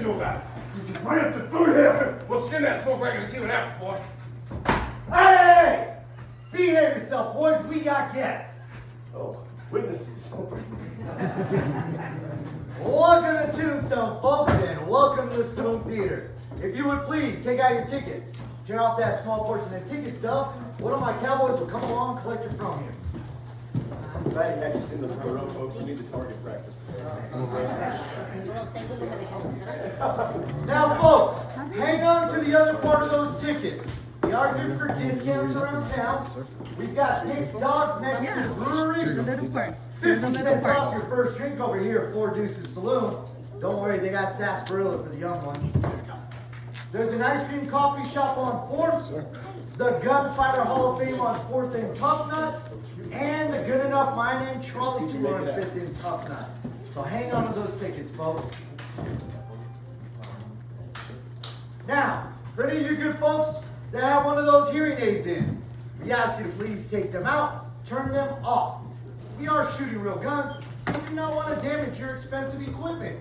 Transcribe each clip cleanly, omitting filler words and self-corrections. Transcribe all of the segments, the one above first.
do about it? Right up the through here. We'll skin that smoke wagon and see what happens, boy. Hey! Behave yourself, boys. We got guests. Oh, witnesses. Welcome to Tombstone, folks, and welcome to the Saloon Theater. If you would please take out your tickets. Tear off that small portion of ticket stuff. One of my cowboys will come along and collect it from you. Glad you had you in the front row, folks. You need the target practice today. Now, folks, hang on to the other part of those tickets. They are good for discounts around town. We've got Pink's Dogs next to the brewery. 50 cents off your first drink over here at Four Deuces Saloon. Don't worry, they got sarsaparilla for the young ones. There's an ice cream coffee shop on 4th, the Gunfighter Hall of Fame on 4th and Tough Nut, and the Good Enough Mine and Trolley Tour on 5th and Tough Nut. So hang on to those tickets, folks. Now, for any of you good folks that have one of those hearing aids in, we ask you to please take them out, turn them off. We are shooting real guns and do not want to damage your expensive equipment.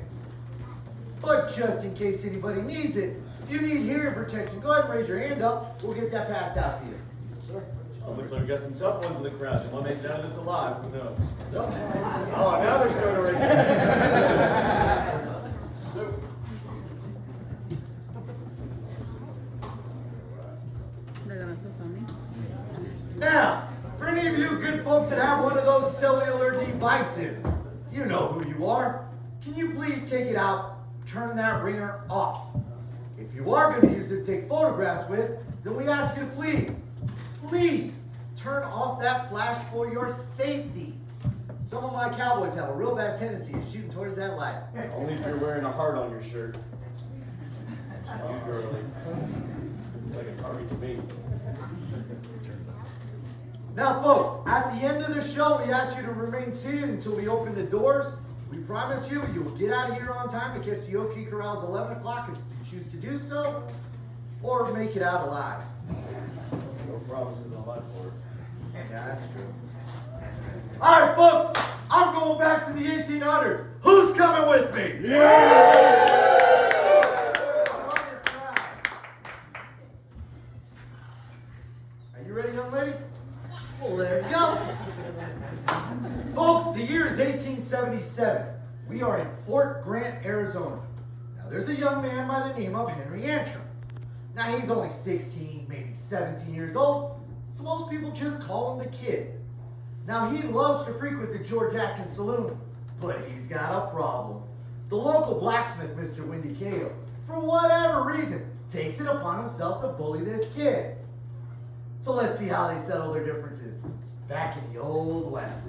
But just in case anybody needs it, if you need hearing protection, go ahead and raise your hand up. We'll get that passed out to you. Sure. Well, looks like we got some tough ones in the crowd. You want to make it out of this alive? Who knows? Nope. Oh, now they're starting to raise their hands. Now, for any of you good folks that have one of those cellular devices, you know who you are. Can you please take it out, turn that ringer off? If you are going to use it to take photographs with, then we ask you to please turn off that flash for your safety. Some of my cowboys have a real bad tendency of shooting towards that light. Only if you're wearing a heart on your shirt. You girly. It's like a target to me. Now, folks, at the end of the show, we ask you to remain seated until we open the doors. We promise you will get out of here on time to catch the Oki Corrals 11 o'clock if you choose to do so, or make it out alive. No promises on my part. Yeah, that's true. All right, folks, I'm going back to the 1800s. Who's coming with me? Yeah! Are you ready, young lady? Well, let's go. Folks, the year is 1877. We are in Fort Grant, Arizona. Now, there's a young man by the name of Henry Antrim. Now, he's only 16, maybe 17 years old, so most people just call him the kid. Now, he loves to frequent the George Atkins Saloon, but he's got a problem. The local blacksmith, Mr. Windy Cato, for whatever reason, takes it upon himself to bully this kid. So let's see how they settle their differences back in the Old West.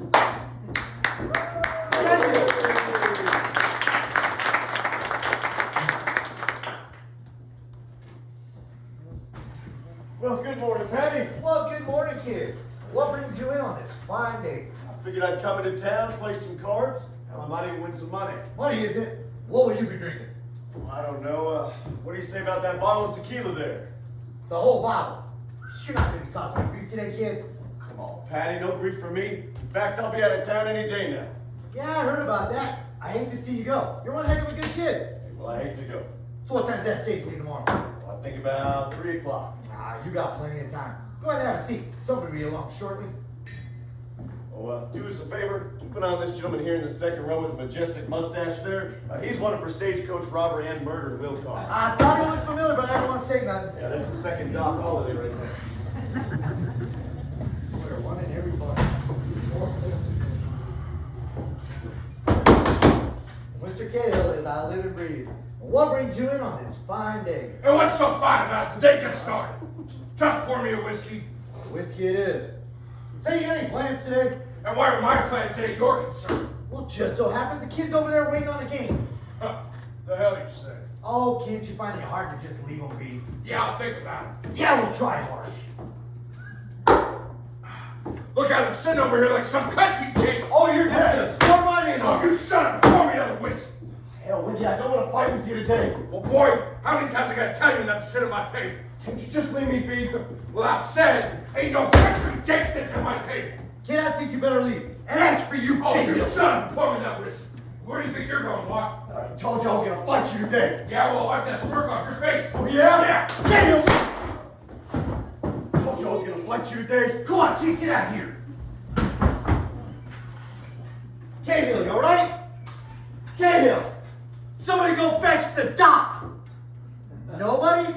Well, good morning, Patty. Well, good morning, kid. What brings you in on this fine day? I figured I'd come into town, play some cards. Hell, I might even win some money. Money, is it? What will you be drinking? Well, I don't know. What do you say about that bottle of tequila there? The whole bottle. You're not going to be causing me grief today, kid. Come on, Patty, no grief for me. In fact, I'll be out of town any day now. Yeah, I heard about that. I hate to see you go. You're one heck of a good kid. Well, I hate to go. So what time's that stage leave tomorrow? Well, I think about 3 o'clock. Ah, you got plenty of time. Go ahead and have a seat. Somebody will be along shortly. Oh, do us a favor. Keep an eye on this gentleman here in the second row with the majestic mustache there. He's one of her stagecoach robbery and murder will cause. I thought he looked familiar, but I don't want to say nothing. Yeah, that's the second Doc Holiday right there. We're one in every bunch. Mr. Cahill, as I live and breathe. What brings you in on this fine day? And what's so fine about it? The day just started. Just pour me a whiskey. Whiskey it is. Say, you got any plans today? And why are my plans today your concern? Well, just so happens the kid's over there waiting on the game. Huh, the hell you say? Oh, kids, you find it hard to just leave them be. Yeah, I'll think about it. Yeah, we'll try hard. Look at him sitting over here like some country chick. Oh, you're just gonna storm on in Oh, on you son of a pour me another whiskey. Hell, Windy, I don't want to fight with you today. Well, boy, how many times I gotta tell you not to sit at my table? Can't you just leave me be? Well, I said, ain't no country chick sits at my table. Kid, I think you better leave. And as for you, Oh, you Cahill. son, pour me that whiskey. Where do you think you're going, what? I told you I was gonna fight you today. Yeah, well, wipe that smirk off your face. Oh yeah? Yeah. Daniel! I told you I was gonna fight you today. Come on, kid, get out of here. Cahill, you alright? Cahill, somebody go fetch the doc. Nobody?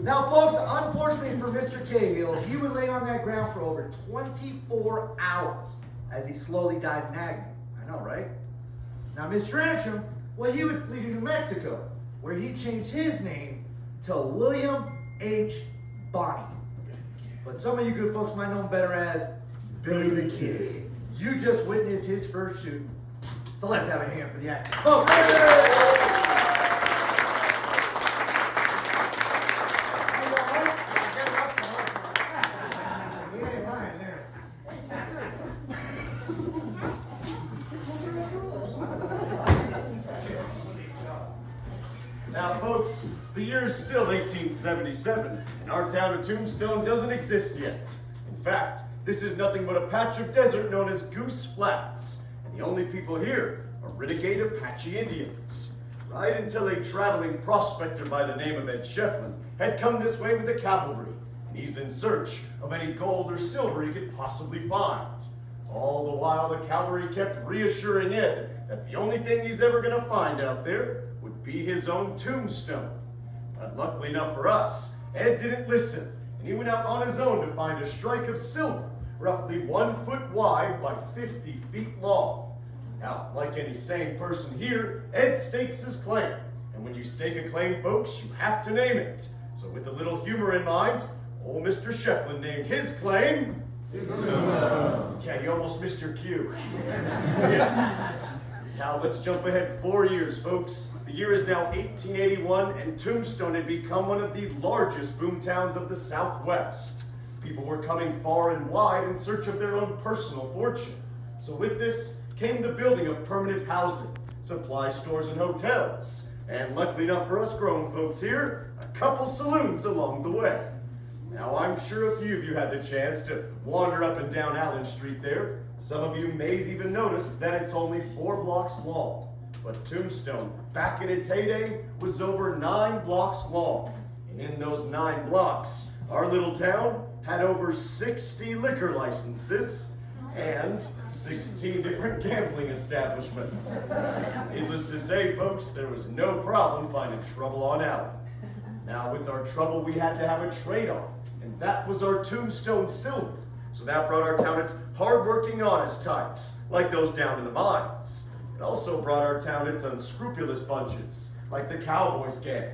Now, folks, unfortunately for Mr. Cahill, he would lay on that ground for over 24 hours as he slowly died in agony. I know, right? Now, Mr. Antrim, well, he would flee to New Mexico, where he changed his name to William H. Bonney. But some of you good folks might know him better as Billy the Kid. You just witnessed his first shooting. So let's have a hand for the actor. Oh, he ain't lying there. Now, folks, the year's still 1877, and our town of Tombstone doesn't exist yet. In fact, this is nothing but a patch of desert known as Goose Flats, and the only people here are renegade Apache Indians. Right until a traveling prospector by the name of Ed Shefflin had come this way with the cavalry, and he's in search of any gold or silver he could possibly find. All the while, the cavalry kept reassuring Ed that the only thing he's ever going to find out there would be his own tombstone. But luckily enough for us, Ed didn't listen, and he went out on his own to find a strike of silver, roughly 1 foot wide by 50 feet long. Now, like any sane person here, Ed stakes his claim. And when you stake a claim, folks, you have to name it. So with a little humor in mind, old Mr. Shefflin named his claim... Yeah, you almost missed your cue. Yes. Now let's jump ahead 4 years, folks. The year is now 1881, and Tombstone had become one of the largest boom towns of the Southwest. People were coming far and wide in search of their own personal fortune. So with this came the building of permanent housing, supply stores and hotels, and luckily enough for us grown folks here, a couple saloons along the way. Now I'm sure a few of you had the chance to wander up and down Allen Street there. Some of you may have even noticed that it's only 4 blocks long. But Tombstone, back in its heyday, was over 9 blocks long. And in those 9 blocks, our little town had over 60 liquor licenses and 16 different gambling establishments. Needless to say, folks, there was no problem finding trouble on Allen. Now, with our trouble, we had to have a trade-off, and that was our Tombstone silver. So that brought our town its hard-working, honest types, like those down in the mines. It also brought our town its unscrupulous bunches, like the Cowboys gang.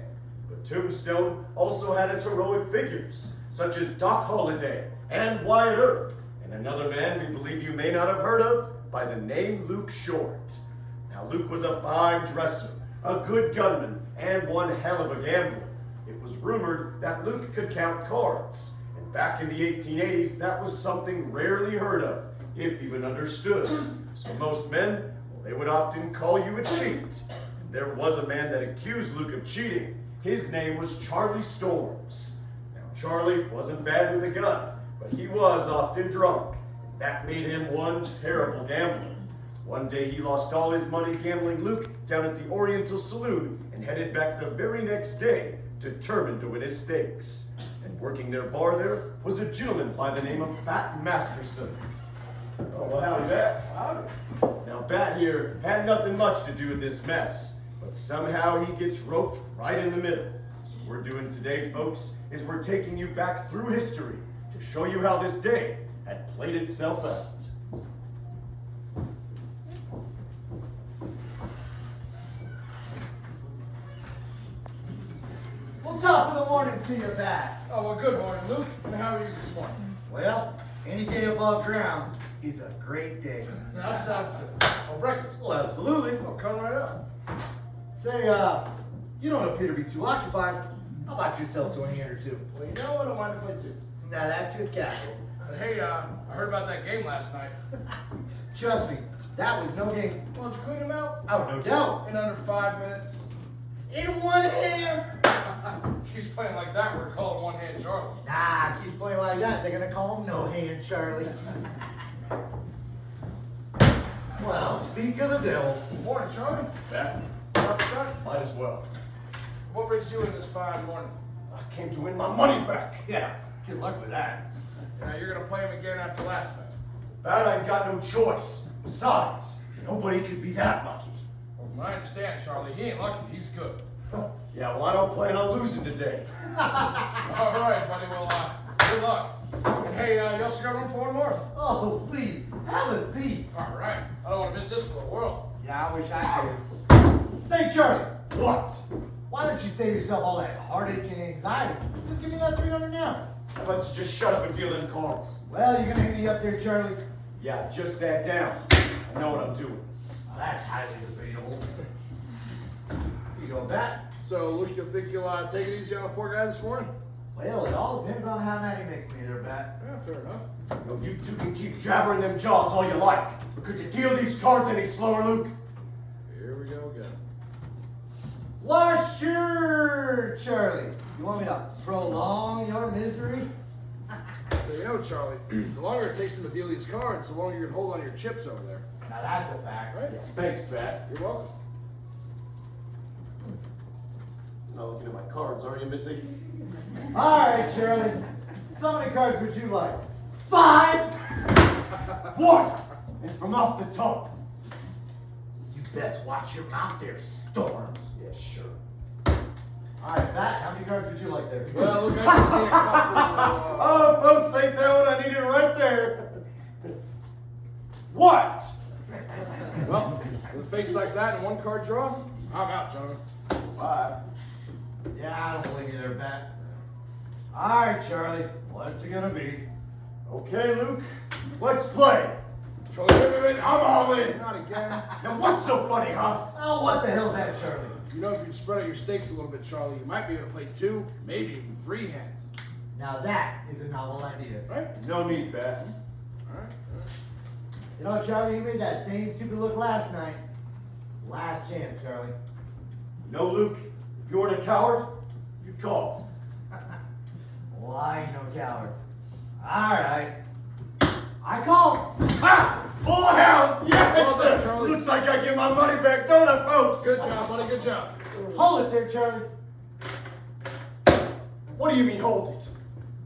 But Tombstone also had its heroic figures, such as Doc Holliday and Wyatt Earp, and another man we believe you may not have heard of by the name Luke Short. Now, Luke was a fine dresser, a good gunman, and one hell of a gambler. It was rumored that Luke could count cards, and back in the 1880s, that was something rarely heard of, if even understood. So most men, well, they would often call you a cheat. And there was a man that accused Luke of cheating. His name was Charlie Storms. Now, Charlie wasn't bad with a gun, but he was often drunk. That made him one terrible gambler. One day he lost all his money gambling Luke down at the Oriental Saloon and headed back the very next day, determined to win his stakes. And working their bar there was a gentleman by the name of Bat Masterson. Oh, well, howdy, Bat. Howdy. Now, Bat here had nothing much to do with this mess, but somehow he gets roped right in the middle. So what we're doing today, folks, is we're taking you back through history to show you how this day had played itself out. Well, top of the morning to you, Bat. Oh, well, good morning, Luke. And how are you this morning? Well, any day above ground is a great day. That sounds good. Oh, breakfast. Well, absolutely. Oh, come right up. Say, you don't appear to be too occupied. How about yourself to a hand or two? Well, you know what? I don't mind if I do. Now, that's just casual. But hey, I heard about that game last night. Trust me, that was no game. Why don't you clean them out? Oh, no doubt. In under 5 minutes. In one hand. Keeps playing like that, we're calling one hand Charlie. Nah, keep playing like that. They're gonna call him No Hand Charlie. Well, speak of the devil. Morning, Charlie. Back? Up, son? Might as well. What brings you in this fine morning? I came to win my money back. Yeah, good luck with that. Now you're gonna play him again after last night. Bad, I got no choice. Besides, nobody could be that lucky. Well, from what I understand, Charlie, he ain't lucky. He's good. Yeah, well, I don't plan on losing today. All right, buddy. Well, good luck. And hey, you also got room for one more? Oh, please, have a seat. All right. I don't want to miss this for the world. Yeah, I wish I could. Say, Charlie, What? why don't you save yourself all that heartache and anxiety? Just give me that 300 now. How about you just shut up and deal them cards? Well, you're gonna hit me up there, Charlie. Yeah, I just sat down. I know what I'm doing. Well, that's highly debatable. You go back. So, Luke, you think you'll take it easy on a poor guy this morning? Well, it all depends on how Matty makes me there, Bat. Yeah, fair enough. You know, you two can keep jabbering them jaws all you like. But could you deal these cards any slower, Luke? Here we go again. Why, sure, Charlie. You want me to prolong your misery? So, you know, Charlie, the longer it takes him to deal these cards, the longer you can hold on to your chips over there. Now that's a fact, right? Yeah, thanks, Bat. You're welcome. Not looking at my cards, are you, Missy? All right, Charlie. So many cards would you like? 5? One! And from off the top. You best watch your mouth there, Storms. Yeah, sure. All right, Bat, how many cards would you like there? Well, look, I can see a couple. Oh, folks, ain't that what I needed right there? What? Well, with a face like that and one card draw, I'm out, gentlemen. Bye. Yeah, I don't believe you there, Bat. All right, Charlie. What's it gonna be? Okay, Luke, let's play. Charlie, wait, wait, wait. I'm all in. Not again. Now, what's so funny, huh? Oh, what the hell's that, Charlie? You know, if you'd spread out your stakes a little bit, Charlie, you might be able to play 2, maybe even 3 hands. Now that is a novel idea. Right? No need, Bat. All right. You know, Charlie, you made that same stupid look last night. Last chance, Charlie. You know, Luke, if you weren't a coward, you'd call. Well, I ain't no coward. All right. I call. Ha! Full house! Yes! Well done, Charlie. Looks like I get my money back, don't I, folks? Good job, buddy. Good job. Hold it there, Charlie. What do you mean, hold it?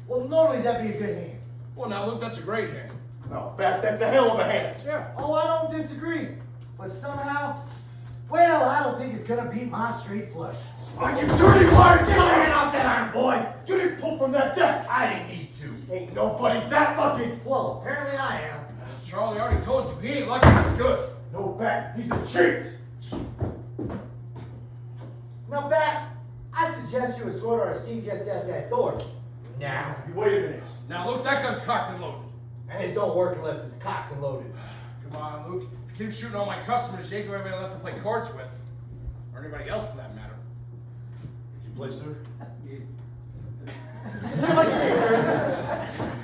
Well, normally that'd be a good hand. Well, now, Luke, that's a great hand. No, Bat, that's a hell of a hand. Yeah. Oh, I don't disagree. But somehow, well, I don't think it's gonna beat my straight flush. Aren't you dirty liar? Get your hand off that iron, boy! You didn't pull from that deck! I didn't need to. Ain't nobody that lucky! Well, apparently I am. Charlie already told you he ain't lucky. He's good. No, Bat, he's a cheat! Now, Bat, I suggest you escort our esteemed guest out that door. Now. You wait a minute. Now, Luke, that gun's cocked and loaded. And it don't work unless it's cocked and loaded. Come on, Luke. If you keep shooting all my customers, you ain't gonna have anybody left to play cards with. Or anybody else for that matter. Did you play, sir? Did you like it, Charlie?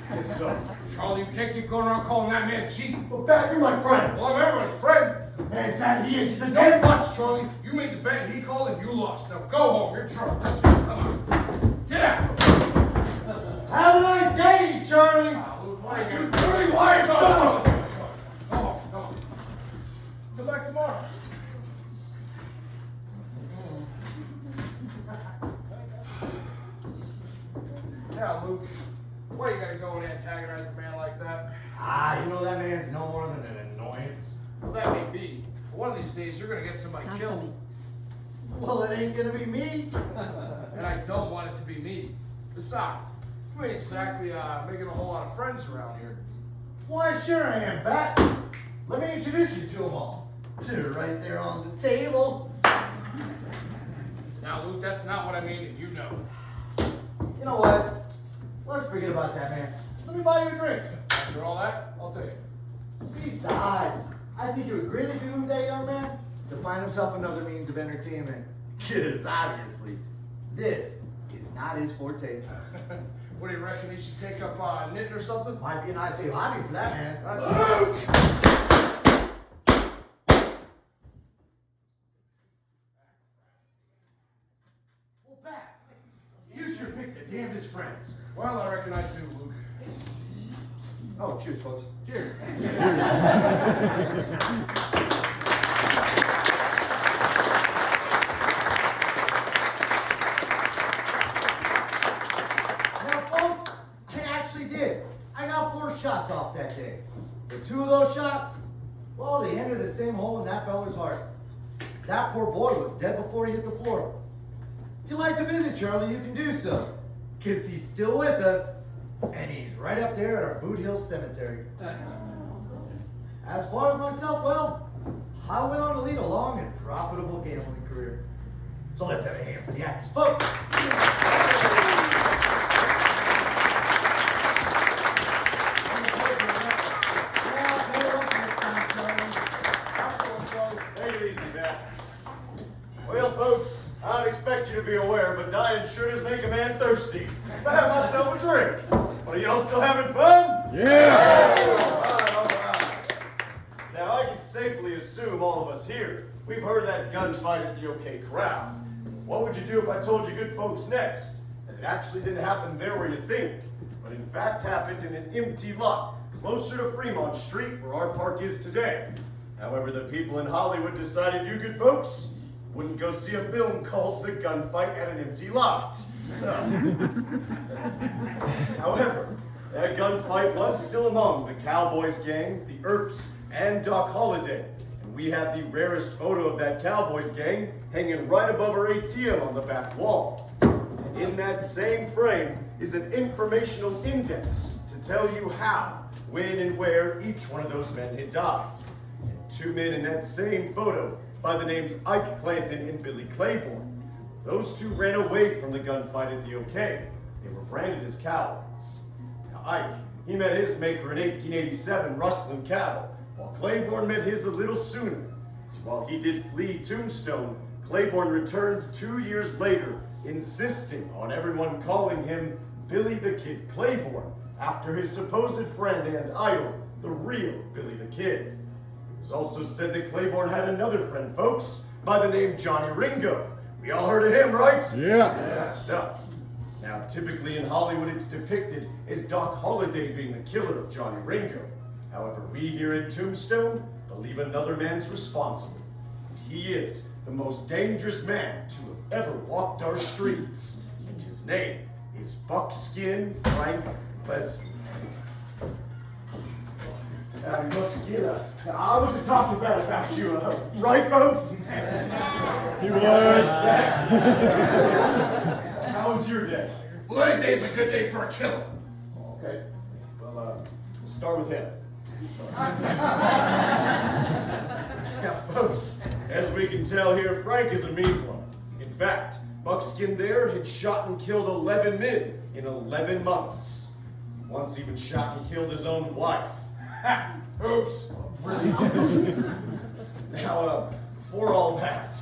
Yes, sir. Charlie, you can't keep going around calling that man cheap. But Bat, you're my friend. Well, I'm everyone's friend. Man, Bat, he is. He's a Don't dead punch, Charlie. You made the bet, he called, and you lost. Now go home. You're trouble. That's it. Come on. Get out. Have a nice day, Charlie. Ah, Luke, why you You dirty liar, son of a... Go home. Come on. Come back tomorrow. Yeah, Luke. Why you gotta go and antagonize the man like that? Ah, you know that man's no more than an annoyance. Well, that may be. But one of these days, you're gonna get somebody killed. Well, it ain't gonna be me. And I don't want it to be me. Besides, you ain't exactly making a whole lot of friends around here. Why, sure I am, Bat. Let me introduce you to them all. They're right there on the table. Now, Luke, that's not what I mean, and you know. You know what? Let's forget about that, man. Let me buy you a drink. After all that, I'll take it. Besides, I think it would greatly behoove that young man to find himself another means of entertainment. Because obviously, this is not his forte. What do you reckon? He should take up knitting or something? Might be a nice safe hobby for that man. Well, Bat, you sure picked the damnedest friends. Well, I reckon I do, Luke. Oh, cheers, folks. Cheers. Now, folks, I actually did. I got 4 shots off that day. The 2 of those shots, well, they ended the same hole in that fella's heart. That poor boy was dead before he hit the floor. If you'd like to visit Charlie, you can do so, because he's still with us, and he's right up there at our Boot Hill Cemetery. As far as myself, well, I went on to lead a long and profitable gambling career. So let's have a hand for the actors, folks. Take it easy, Matt. Well, folks, I don't expect you to be aware, but dying sure does make a man thirsty. So I have myself a drink. Are y'all still having fun? Yeah! All right, all right. Now, I can safely assume all of us here, we've heard that gunfight at the OK Corral. What would you do if I told you good folks next that it actually didn't happen there where you think, but in fact happened in an empty lot closer to Fremont Street where our park is today? However, the people in Hollywood decided you good folks wouldn't go see a film called The Gunfight at an Empty Lot. However, that gunfight was still among the Cowboys gang, the Earps, and Doc Holliday. And we have the rarest photo of that Cowboys gang hanging right above our ATM on the back wall. And in that same frame is an informational index to tell you how, when, and where each one of those men had died. And 2 men in that same photo by the names Ike Clanton and Billy Claiborne. Those 2 ran away from the gunfight at the OK. They were branded as cowards. Now Ike, he met his maker in 1887 rustling cattle, while Claiborne met his a little sooner. So while he did flee Tombstone, Claiborne returned 2 years later, insisting on everyone calling him Billy the Kid Claiborne, after his supposed friend and idol, the real Billy the Kid. It was also said that Claiborne had another friend, folks, by the name Johnny Ringo. We all heard of him, right? Yeah. That stuff. Now, typically in Hollywood, it's depicted as Doc Holliday being the killer of Johnny Ringo. However, we here in Tombstone believe another man's responsible. And he is the most dangerous man to have ever walked our streets. And his name is Buckskin Frank Leslie. Buckskin, I wasn't talking bad about you, right, folks? He was. How was your day? Well, any day's a good day for a killer. Okay. Well, we'll start with him. Now, folks, as we can tell here, Frank is a mean one. In fact, Buckskin there had shot and killed 11 men in 11 months. Once even shot and killed his own wife. Ha! Oops. Now, before all that,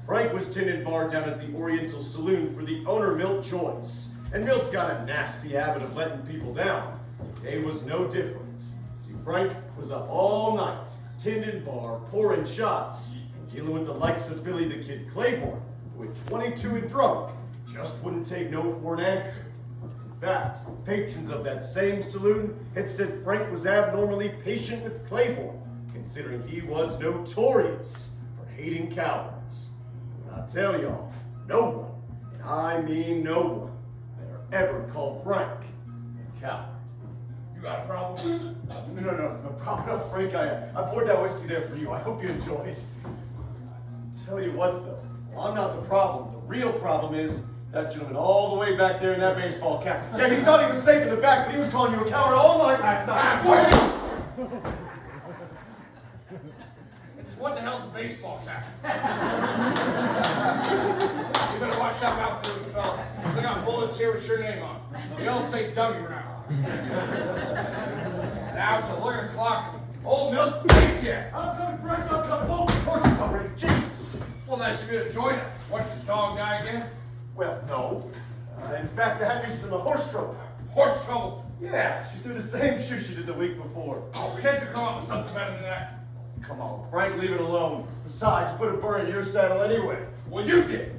Frank was tending bar down at the Oriental Saloon for the owner, Milt Joyce. And Milt's got a nasty habit of letting people down. Today was no different. See, Frank was up all night, tending bar, pouring shots, and dealing with the likes of Billy the Kid Claiborne, who at 22 and drunk, just wouldn't take no for an answer. In fact, patrons of that same saloon had said Frank was abnormally patient with Claiborne, considering he was notorious for hating cowards. And I tell y'all, no one, and I mean no one, better ever call Frank a coward. You got a problem? No problem. No, Frank, I poured that whiskey there for you. I hope you enjoyed it. Tell you what, though, well, I'm not the problem. The real problem is that gentleman all the way back there in that baseball cap. Yeah, he thought he was safe in the back, but he was calling you a coward all night last night. What the hell's a baseball cap? You better watch that mouth for this fella. Cause I got bullets here with your name on. They all say dummy round. Now it's 11 o'clock. Old Milt's late yet. I'm coming, Frank. I'm coming. Oh, of course it's already. Jeez. Well, nice of you to join us. What's your dog die again? Well, no. In fact, I had me some horse trouble. Horse trouble. Yeah, she threw the same shoe she did the week before. Oh, can't you come up with something better than that? Come on, Frank, leave it alone. Besides, you put a burr in your saddle anyway. Well, you did.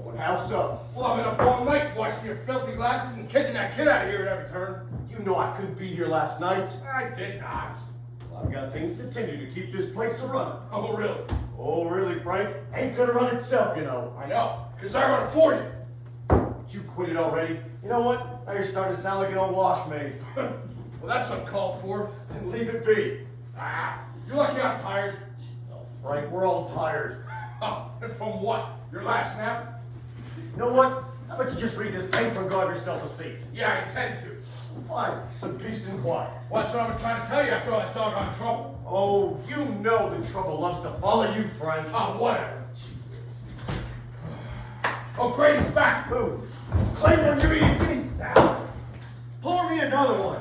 Oh, and how so? Well, I've been up all night washing your filthy glasses and kicking that kid out of here at every turn. You know I couldn't be here last night. I did not. Well, I've got things to tend to keep this place a-running. Oh, really? Oh, really, Frank? Ain't gonna run itself, you know. I know, because I run it for you. But you quit it already. You know what? Now you're starting to sound like an old wash maid. Well, that's uncalled for. Then leave it be. Ah, you're lucky I'm tired. Oh, Frank, we're all tired. Oh, and from what? Your last nap? You know what? How about you just read this paper and go have yourself a seat? Yeah, I intend to. Fine, some peace and quiet. Well, that's what I've been trying to tell you after all that doggone trouble. Oh, you know the trouble loves to follow you, Frank. Oh, whatever. Oh, Grady's back. Who? Claiborne, you idiot, give me that. Pour me another one.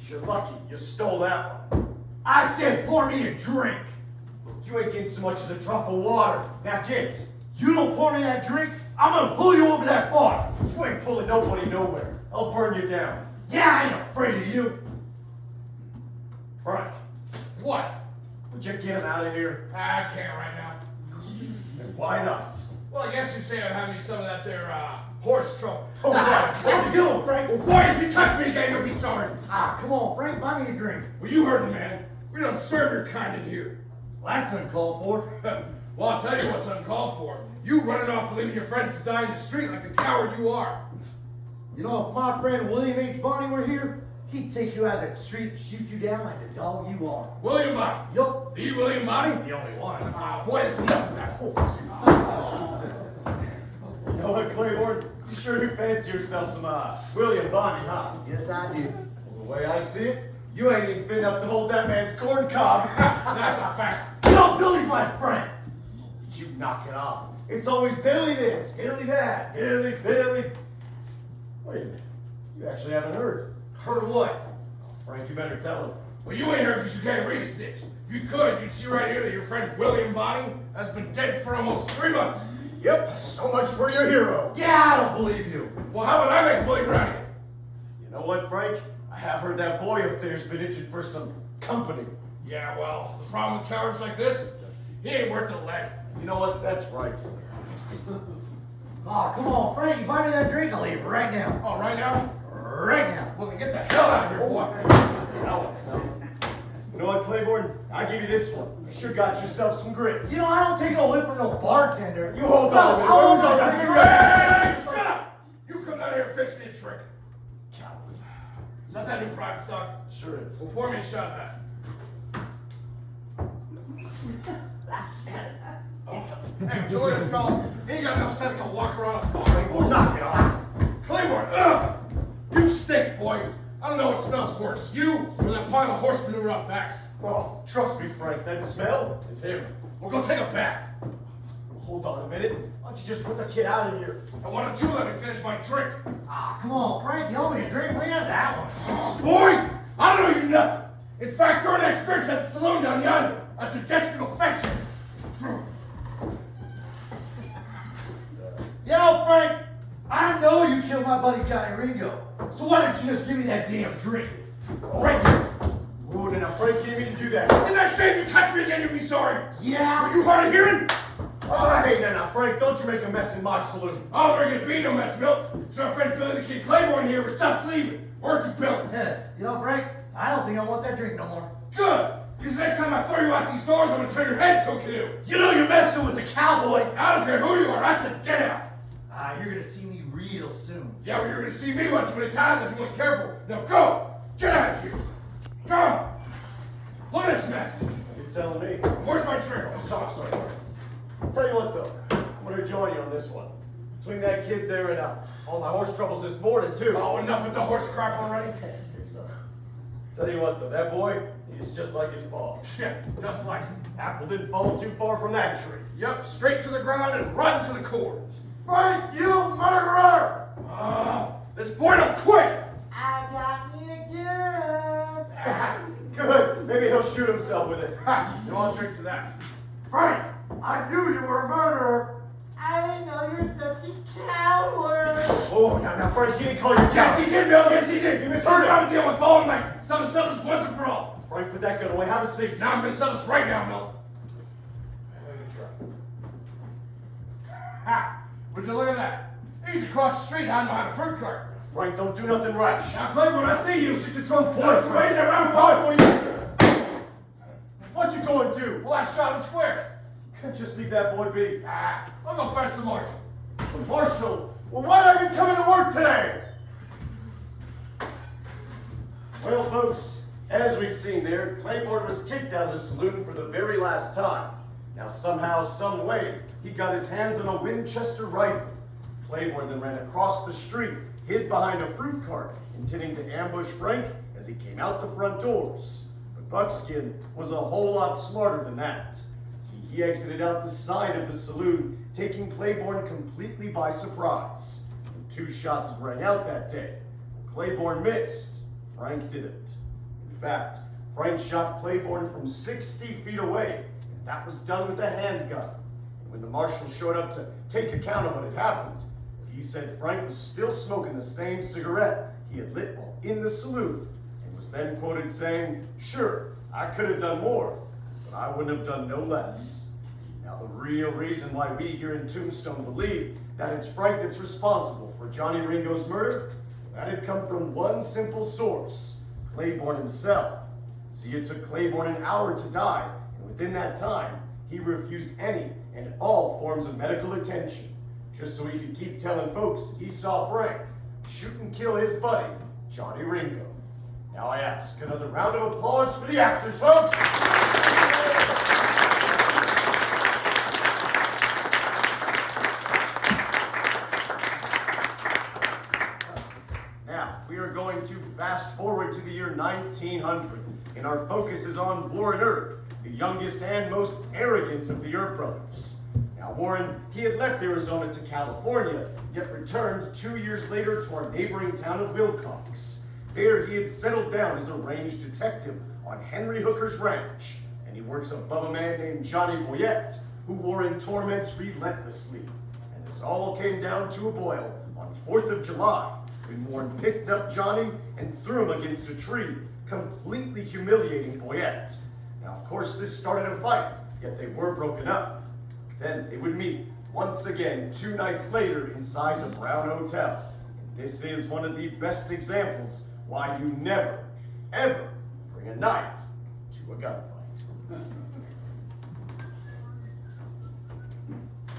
You're lucky you stole that one. I said pour me a drink. Look, you ain't getting so much as a drop of water. Now get. You don't pour me that drink, I'm gonna pull you over that bar. You ain't pulling nobody nowhere. I'll burn you down. Yeah, I ain't afraid of you. Frank, What? would you get him out of here? I can't right now. And why not? Well, I guess you'd say I'd have me some of that there, horse trouble. Oh, Let's go, Frank. Well, boy, if you touch me again, you'll be sorry. Ah, come on, Frank, buy me a drink. Well, you heard the man. We don't serve your kind in here. Well, that's uncalled for. Well, I'll tell you what's uncalled for. You running off and leaving your friends to die in the street like the coward you are. You know, if my friend William H. Barney were here, he'd take you out of the street and shoot you down like the dog you are. William Bonney. Yup. The William Bonney? The only one. Boy, it's enough of that horse. You know what, Claiborne? You sure do fancy yourself some, William Bonney, huh? Yes, I do. Well, the way I see it, you ain't even fit enough to hold that man's corn cob. That's a fact. You know, Billy's my friend. You knock it off. It's always Billy this, Billy that, Billy. Wait a minute. You actually haven't heard. Heard what? Frank, you better tell him. Well, you ain't heard because you can't read a stitch. If you could, you'd see right here that your friend William Bonney has been dead for almost 3 months. Yep, so much for your hero. Yeah, I don't believe you. Well, how about I make a believe around here? You know what, Frank? I have heard that boy up there's been itching for some company. Yeah, well, the problem with cowards like this, he ain't worth the lead. You know what? That's right. Oh, come on, Frank, you buy me that drink, I'll leave right now. Oh, right now? Right now. Well, then get the hell out of here, boy. Now it's You know what, Claiborne? I'll give you this one. You sure got yourself some grit. You know, I don't take no lip from no bartender. You hold on a minute. I Where won't was all take that? it. You ready? Hey, shut up! You come down here and fix me a drink. Coward. Is that new private stock? Sure is. Well, pour me a shot of that. Hey, Julius fella, he ain't got enough sense to walk around a bar. Claiborne, knock it off. Claiborne, ugh! You stink, boy. I don't know what smells worse, you or that pile of horse manure out back. Oh, trust me, Frank, that smell is him. Well, go take a bath. Hold on a minute. Why don't you just put the kid out of here? And why don't you let me finish my drink? Ah, come on, Frank, you owe me a drink. We have that one. Oh, boy, I don't owe you nothing. In fact, your next drink's at the saloon down yonder. I suggest you go fetch it. You know, Frank, I know you killed my buddy Johnny Ringo. So why don't you just give me that damn drink? Right here. Oh, now Frank didn't mean to do that. Didn't I say if you touch me again, you'll be sorry? Yeah. Were you hard of hearing? Oh, hey, now, Frank, don't you make a mess in my saloon. Oh, there ain't gonna be no mess, Milt. So our friend Billy the Kid Claiborne here was just leaving. Weren't you, Bill? You know, Frank, I don't think I want that drink no more. Good. Because next time I throw you out these doors, I'm gonna turn your head to a canoe. You know you're messing with the cowboy. I don't care who you are. I said get out. Ah, you're gonna see me real soon. Yeah, well, you're gonna see me one too many times if you weren't careful. Now go. Get out of here. Go. Look at this mess. You're telling me. Where's my drink? I'm sorry. I'll tell you what, though. I'm going to join you on this one. Between that kid there and all my horse troubles this morning, too. Oh, enough with the horse crap already? Tell you what, though, that boy, he's just like his pa. Yeah, just like him. Apple didn't fall too far from that tree. Yep, straight to the ground and right to the cords. Frank, you murderer! This boy don't quit. I got you again. Good. Maybe he'll shoot himself with it. Ha, you all drink to that. Frank, I knew you were a murderer. I didn't know you're such a coward. Oh, now, Frank, he didn't call you Yes, he did, Bill. Yes, he did. You He's misheard trying him. to deal with all night. Some of this once and for all. Frank, put that gun away. Have a seat. Now I'm gonna settle this right now, Milt. Ha! Would you look at that? He's across the street hiding behind a fruit cart. Frank, don't do nothing rash. Now, Claiborne, I see you. It's just a drunk boy. Let's raise it around boy. What you going to do? Well, I shot him square. Can't just leave that boy be. I'll go fetch the marshal. The marshal? Well, why aren't you coming to work today? Well, folks, as we've seen there, Claiborne was kicked out of the saloon for the very last time. Now, somehow, some way, he got his hands on a Winchester rifle. Claiborne then ran across the street, hid behind a fruit cart, intending to ambush Frank as he came out the front doors. But Buckskin was a whole lot smarter than that. See, he exited out the side of the saloon, taking Claiborne completely by surprise. And 2 shots rang out that day. Claiborne missed. Frank didn't. In fact, Frank shot Claiborne from 60 feet away, and that was done with a handgun. And when the marshal showed up to take account of what had happened, he said Frank was still smoking the same cigarette he had lit while in the saloon, and was then quoted saying, "Sure, I could have done more, but I wouldn't have done no less." Now, the real reason why we here in Tombstone believe that it's Frank that's responsible for Johnny Ringo's murder, that had come from one simple source, Claiborne himself. See, it took Claiborne an hour to die, and within that time, he refused any and all forms of medical attention, just so he could keep telling folks that he saw Frank shoot and kill his buddy, Johnny Ringo. Now I ask another round of applause for the actors, folks. Now, we are going to fast forward to the year 1900, and our focus is on Warren Earp, the youngest and most arrogant of the Earp brothers. Now, Warren, he had left Arizona to California, yet returned 2 years later to our neighboring town of Wilcox. There, he had settled down as a range detective on Henry Hooker's ranch, and he works above a man named Johnny Boyette, who Warren torments relentlessly. And this all came down to a boil on 4th of July, when Warren picked up Johnny and threw him against a tree, completely humiliating Boyette. Now, of course, this started a fight, yet they were broken up. Then they would meet once again 2 nights later inside the Brown Hotel. And this is one of the best examples why you never, ever bring a knife to a gunfight.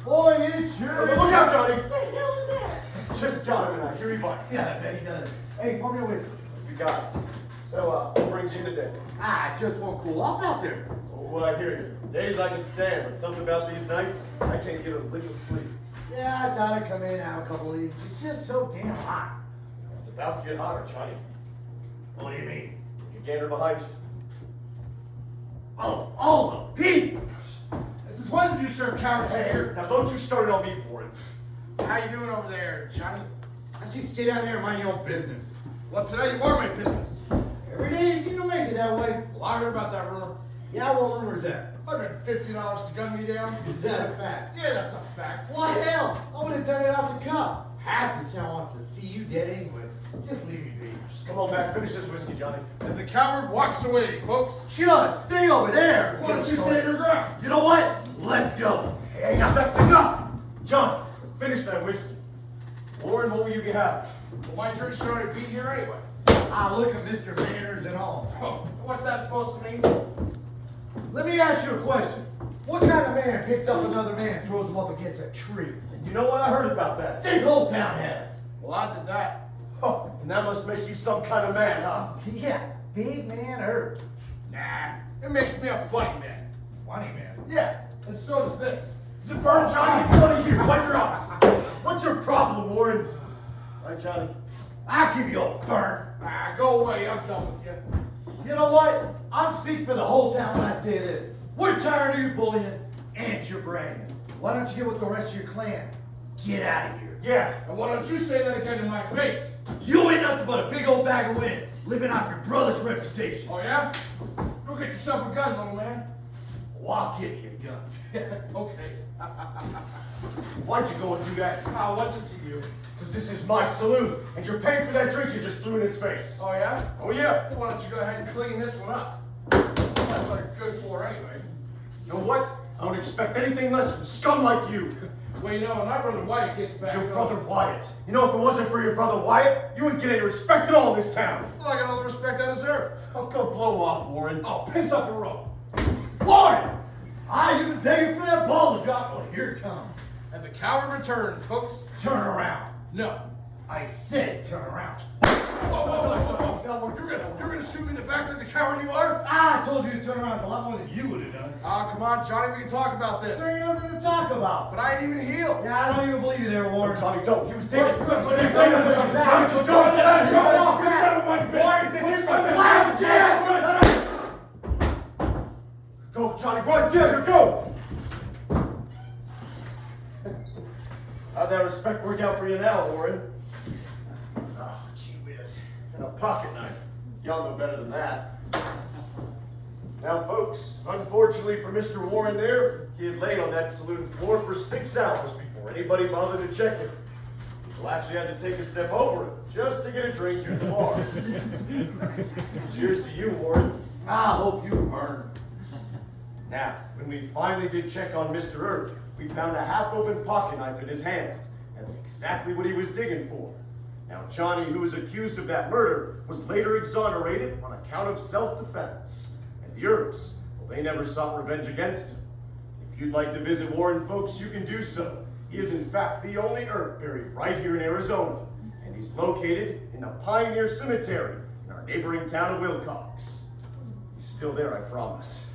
Boy, it sure is. Look out, Johnny! What the hell is that? Just got him and I hear he bites. Yeah, I bet he does. Hey, pour me a whiskey. You got it. So, what brings you today? I just won't cool off out there. Oh, I hear you. Days I can stand, but something about these nights, I can't get a lick of sleep. Yeah, I thought I'd come in and have a couple of these. It's just so damn hot. It's about to get hotter, Johnny. What do you mean? You gander behind you. Oh, all the people. This is when did you serve cowards here? Now don't you start it on me, Warren. How you doing over there, Johnny? Why don't you stay down there and mind your own business? Well, today you are my business. Every day you seem to make it that way. Well, I heard about that rumor. Yeah, what rumor is that? $150 to gun me down. Is that a fact? Yeah, that's a fact. Why hell? I would have done it off the cuff. Half this town wants to see you dead anyway. Just leave me be. Just come on back, finish this whiskey, Johnny. And the coward walks away, folks. Just stay over there. Why don't you stand your ground? You know what? Let's go. Hey, now that's enough! John, finish that whiskey. Warren, what will you have? Well, my drink's sure to be here anyway. Ah, look at Mr. Manners and all. Oh, what's that supposed to mean? Let me ask you a question. What kind of man picks up another man and throws him up against a tree? You know what? I heard about that. This whole town has. Well, I did that. Oh, and that must make you some kind of man, huh? Yeah, big man hurt. Nah, it makes me a funny man. Funny man. Yeah, and so does this. Does it burn, Johnny? Johnny, here, wipe your eyes. What's your problem, Warren? Right, Johnny? I'll give you a burn. Ah, go away. I'm done with you. You know what? I'm speaking for the whole town when I say this. We're tired of you bullying and your bragging. Why don't you get with the rest of your clan? Get out of here. Yeah. And why don't you say that again in my face? You ain't nothing but a big old bag of wind, living off your brother's reputation. Oh, yeah? Go get yourself a gun, little man. Oh, I'll give you a gun. Okay. Why'd you go and do that? Ah, what's it to you? Because this is my saloon, and you're paying for that drink you just threw in his face. Oh, yeah? Oh, yeah. Why don't you go ahead and clean this one up? That's what it's good for anyway. You know what? I don't expect anything less from scum like you. Well, you know, when my brother Wyatt gets back. Your brother Wyatt. You know, if it wasn't for your brother Wyatt, you wouldn't get any respect at all in this town. Well, I got all the respect I deserve. Oh, go blow off, Warren. Oh, piss up a rope. Warren! You've been begging for that ball to drop. Well, here it comes. And the coward returns, folks. Turn around. No. I said turn around. Whoa. Now, you're gonna shoot me in the back like the coward you are? I told you to turn around. It's a lot more than you would have done. Come on, Johnny, we can talk about this. There ain't nothing to talk about. But I ain't even healed. Yeah, I don't even believe you there, Warren. Johnny, don't. He was digging. But Johnny, he's laying for something. Johnny, just go. Get out of here. Come on, Get back. out of my business. Warren, this is my Last chance. Go, Johnny. Run. Get here. Go. How'd that respect work out for you now, Warren? Oh, gee whiz. And a pocket knife. Y'all know better than that. Now, folks, unfortunately for Mr. Warren there, he had laid on that saloon floor for 6 hours before anybody bothered to check him. People actually had to take a step over it just to get a drink here at the bar. Cheers to you, Warren. I hope you burn. Now, when we finally did check on Mr. Irk, we found a half-open pocket knife in his hand. That's exactly what he was digging for. Now, Johnny, who was accused of that murder, was later exonerated on account of self-defense. And the Earps, well, they never sought revenge against him. If you'd like to visit Warren, folks, you can do so. He is, in fact, the only Earp buried right here in Arizona. And he's located in the Pioneer Cemetery in our neighboring town of Wilcox. He's still there, I promise.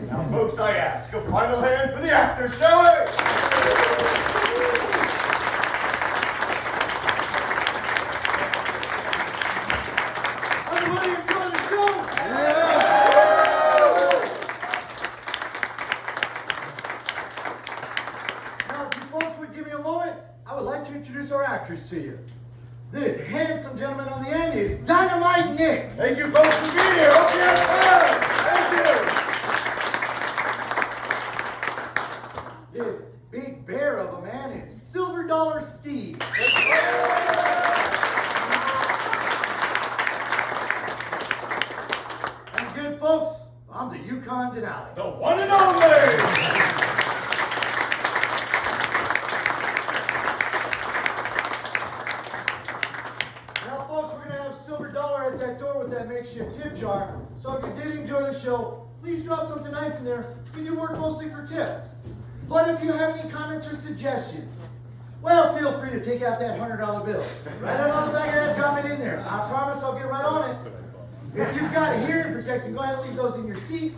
Now, folks, I ask a final hand for the actors, shall we? Everybody enjoy the show. Now, if you folks would give me a moment, I would like to introduce our actors to you. This handsome gentleman on the end is Dynamite Nick. Thank you, folks, for being here. Hope you had fun. Thank you. This big bear of a man is Silver Dollar Steve. And good folks, I'm the Yukon Denali. The one and only. Now, folks, we're going to have Silver Dollar at that door with that makeshift tip jar. So if you did enjoy the show, please drop something nice in there. We do work mostly for tips. But if you have any comments or suggestions, well, feel free to take out that $100 bill. Right up on the back of that, drop it in there. I promise I'll get right on it. If you've got a hearing protection, go ahead and leave those in your seats.